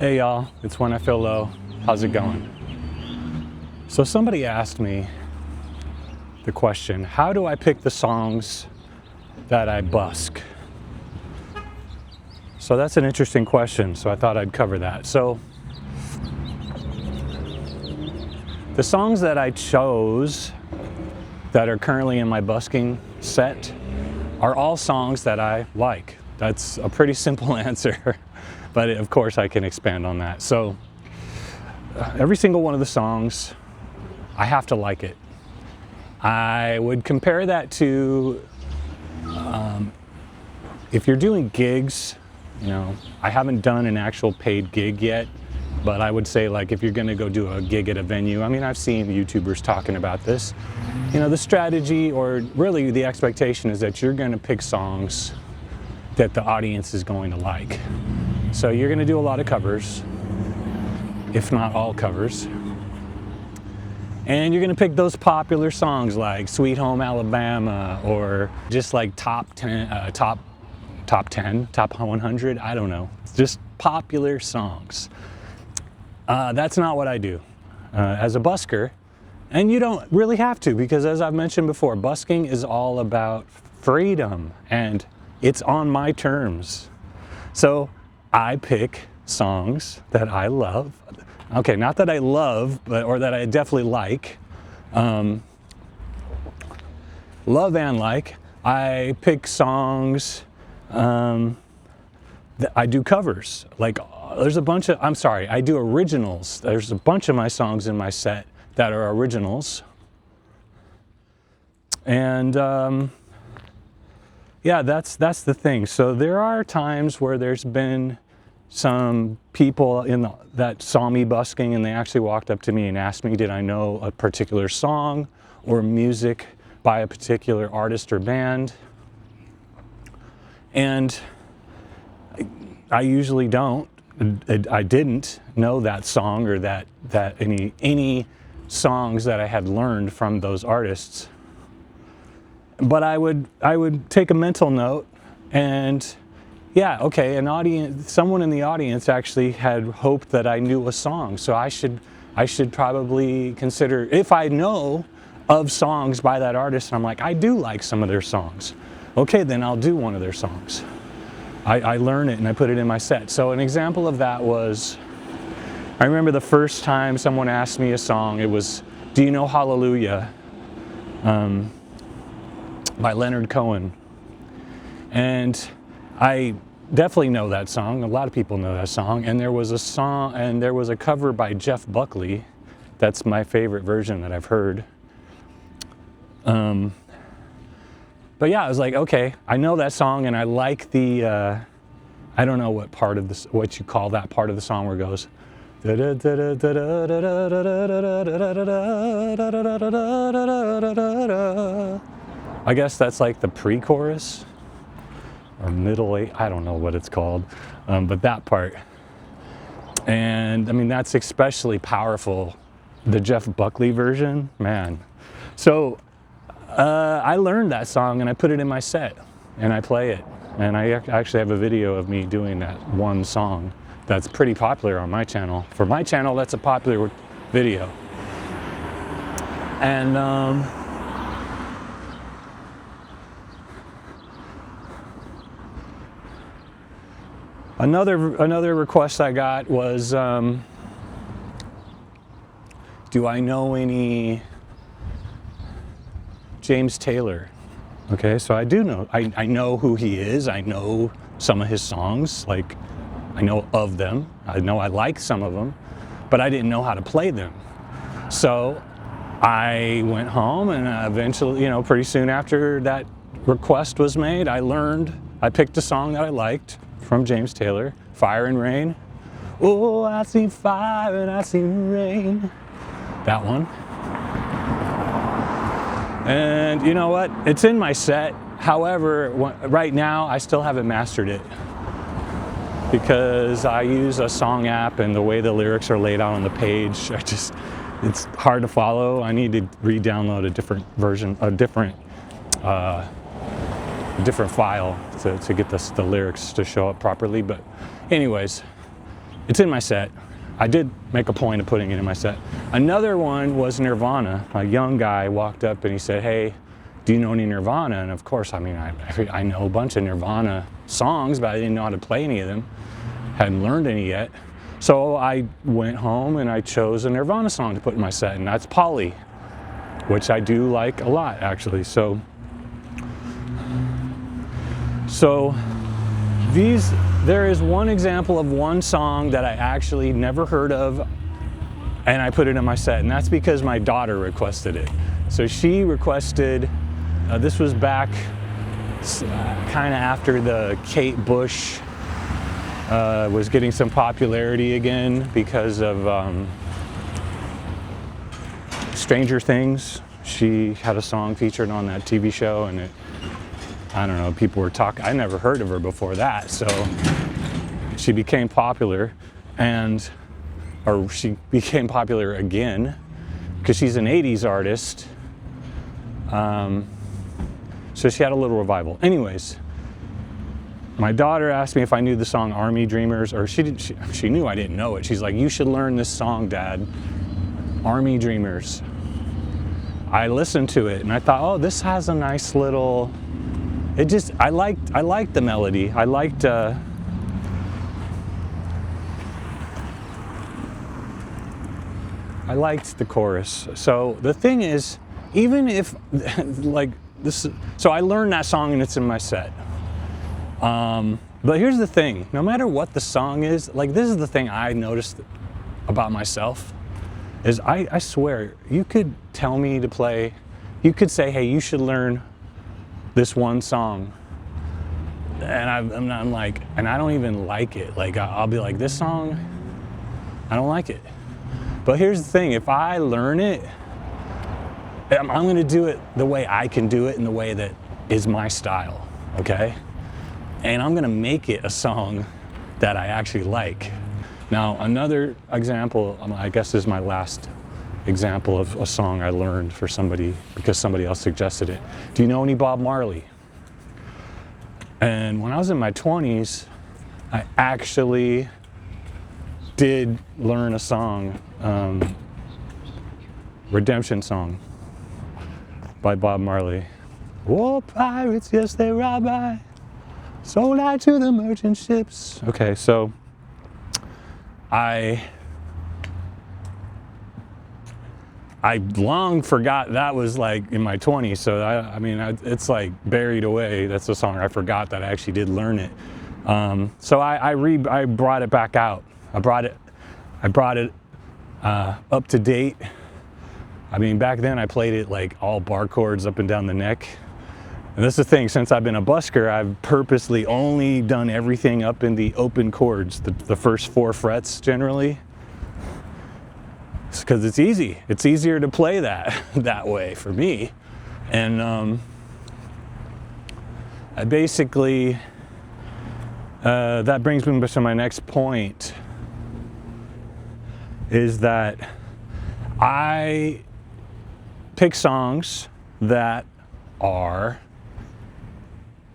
Hey y'all, it's When I Feel Low. How's it going? So somebody asked me the question, how do I pick the songs that I busk? So that's an interesting question, so I thought I'd cover that. So the songs that I chose that are currently in my busking set are all songs that I like. That's a pretty simple answer, but of course I can expand on that. So every single one of the songs, I have to like it. I would compare that to if you're doing gigs, you know, I haven't done an actual paid gig yet, but I would say like if you're gonna go do a gig at a venue, I mean, I've seen YouTubers talking about this. You know, the strategy or really the expectation is that you're gonna pick songs that the audience is going to like. So you're gonna do a lot of covers, if not all covers. And you're gonna pick those popular songs like Sweet Home Alabama or just like top 100, I don't know. Just popular songs. That's not what I do as a busker. And you don't really have to, because as I've mentioned before, busking is all about freedom and it's on my terms. So I pick songs that I love. Okay, not that I love, but or that I definitely like. Love and like. I pick songs that I do covers. Like there's a bunch of, I do originals. There's a bunch of my songs in my set that are originals. And yeah, that's the thing. So there are times where there's been some people that saw me busking and they actually walked up to me and asked me, did I know a particular song or music by a particular artist or band? And I usually don't. I didn't know that song or that any songs that I had learned from those artists. But I would take a mental note and yeah, okay, someone in the audience actually had hoped that I knew a song. So I should probably consider, if I know of songs by that artist and I'm like, I do like some of their songs. Okay, then I'll do one of their songs. I learn it and I put it in my set. So an example of that was, I remember the first time someone asked me a song, it was, do you know Hallelujah? By Leonard Cohen. And I definitely know that song. A lot of people know that song. And there was a cover by Jeff Buckley. That's my favorite version that I've heard. But yeah, I was like, okay, I know that song and I like the, I don't know what you call that part of the song where it goes, I guess that's like the pre-chorus or middle eight, I don't know what it's called, but that part. And I mean, that's especially powerful, the Jeff Buckley version, man. So I learned that song and I put it in my set and I play it. And I actually have a video of me doing that one song that's pretty popular on my channel. For my channel, that's a popular video. And another request I got was, do I know any James Taylor? Okay, so I do know, I know who he is, I know some of his songs, like I know of them, I know I like some of them, but I didn't know how to play them. So I went home and eventually, you know, pretty soon after that request was made, I picked a song that I liked from James Taylor, Fire and Rain. Oh, I see fire and I see rain. That one. And you know what? It's in my set. However, right now I still haven't mastered it because I use a song app and the way the lyrics are laid out on the page, it's hard to follow. I need to re-download a different version, a different file to get the lyrics to show up properly. But anyways, it's in my set. I did make a point of putting it in my set. Another one was Nirvana. A young guy walked up and he said, hey, do you know any Nirvana? And of course, I mean, I know a bunch of Nirvana songs, but I didn't know how to play any of them. Hadn't learned any yet. So I went home and I chose a Nirvana song to put in my set, and that's Polly, which I do like a lot, actually. So there is one example of one song that I actually never heard of, and I put it in my set, and that's because my daughter requested it. So she requested, this was back kind of after the Kate Bush was getting some popularity again because of Stranger Things. She had a song featured on that TV show, and I don't know, people were talking. I never heard of her before that, so she became popular, or she became popular again because she's an 80s artist. So she had a little revival. Anyways, my daughter asked me if I knew the song Army Dreamers, or she knew I didn't know it. She's like, you should learn this song, Dad, Army Dreamers. I listened to it and I thought, oh, this has a nice little, I liked the melody. I liked the chorus. So the thing is, even if like this, so I learned that song and it's in my set. But here's the thing, no matter what the song is, like this is the thing I noticed about myself, is I swear, you could tell me to play, you could say, hey, you should learn this one song. And I'm like, and I don't even like it. Like I'll be like, this song, I don't like it. But here's the thing, if I learn it, I'm gonna do it the way I can do it in the way that is my style, okay? And I'm gonna make it a song that I actually like. Now, another example, I guess this is my last example of a song I learned for somebody because somebody else suggested it. Do you know any Bob Marley? And when I was in my 20s, I actually did learn a song, Redemption Song by Bob Marley. War pirates, yes, they rob I, sold I to the merchant ships. Okay, so I long forgot that was like in my 20s, so I mean, it's like buried away. That's a song I forgot that I actually did learn it. So I brought it back out. I brought it up to date. I mean, back then I played it like all bar chords up and down the neck. And that's the thing, since I've been a busker, I've purposely only done everything up in the open chords, the first 4 frets generally. Because it's easy. It's easier to play that way for me. And I basically, that brings me to my next point, is that I pick songs that are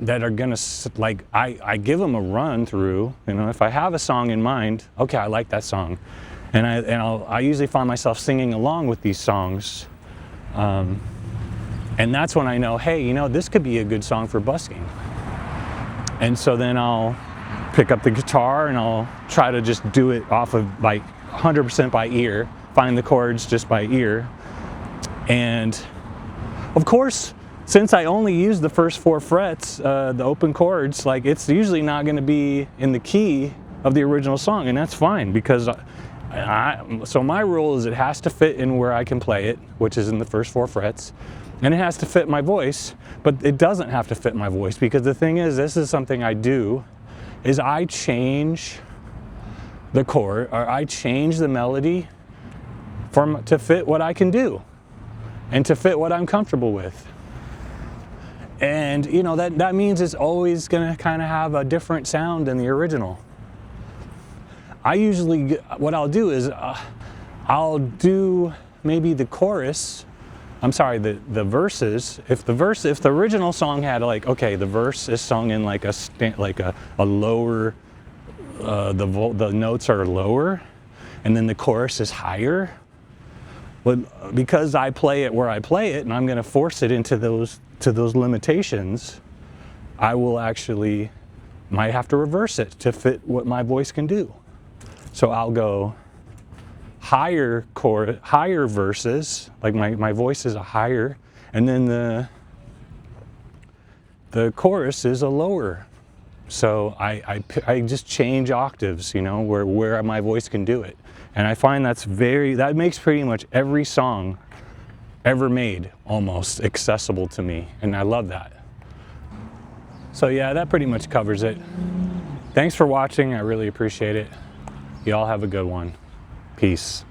gonna, like, I give them a run through. You know, if I have a song in mind, okay, I like that song, and I usually find myself singing along with these songs, and that's when I know, hey, you know, this could be a good song for busking. And so then I'll pick up the guitar and I'll try to just do it off of like 100% by ear, find the chords just by ear. And of course, since I only use the first 4 frets, the open chords, like it's usually not going to be in the key of the original song, and that's fine, because so my rule is it has to fit in where I can play it, which is in the first 4 frets, and it has to fit my voice, but it doesn't have to fit my voice, because the thing is, this is something I do, is I change the chord, or I change the melody to fit what I can do and to fit what I'm comfortable with. And you know, that means it's always gonna kind of have a different sound than the original. I usually, what I'll do is I'll do maybe the chorus, I'm sorry, the verses. If the original song had like, okay, the verse is sung in like a lower the notes are lower, and then the chorus is higher. But because I play it where I play it, and I'm going to force it into those limitations, I will actually might have to reverse it to fit what my voice can do. So I'll go higher verses, like my voice is a higher, and then the chorus is a lower. So I just change octaves, you know, where my voice can do it. And I find that makes pretty much every song ever made almost accessible to me. And I love that. So yeah, that pretty much covers it. Thanks for watching. I really appreciate it. Y'all have a good one. Peace.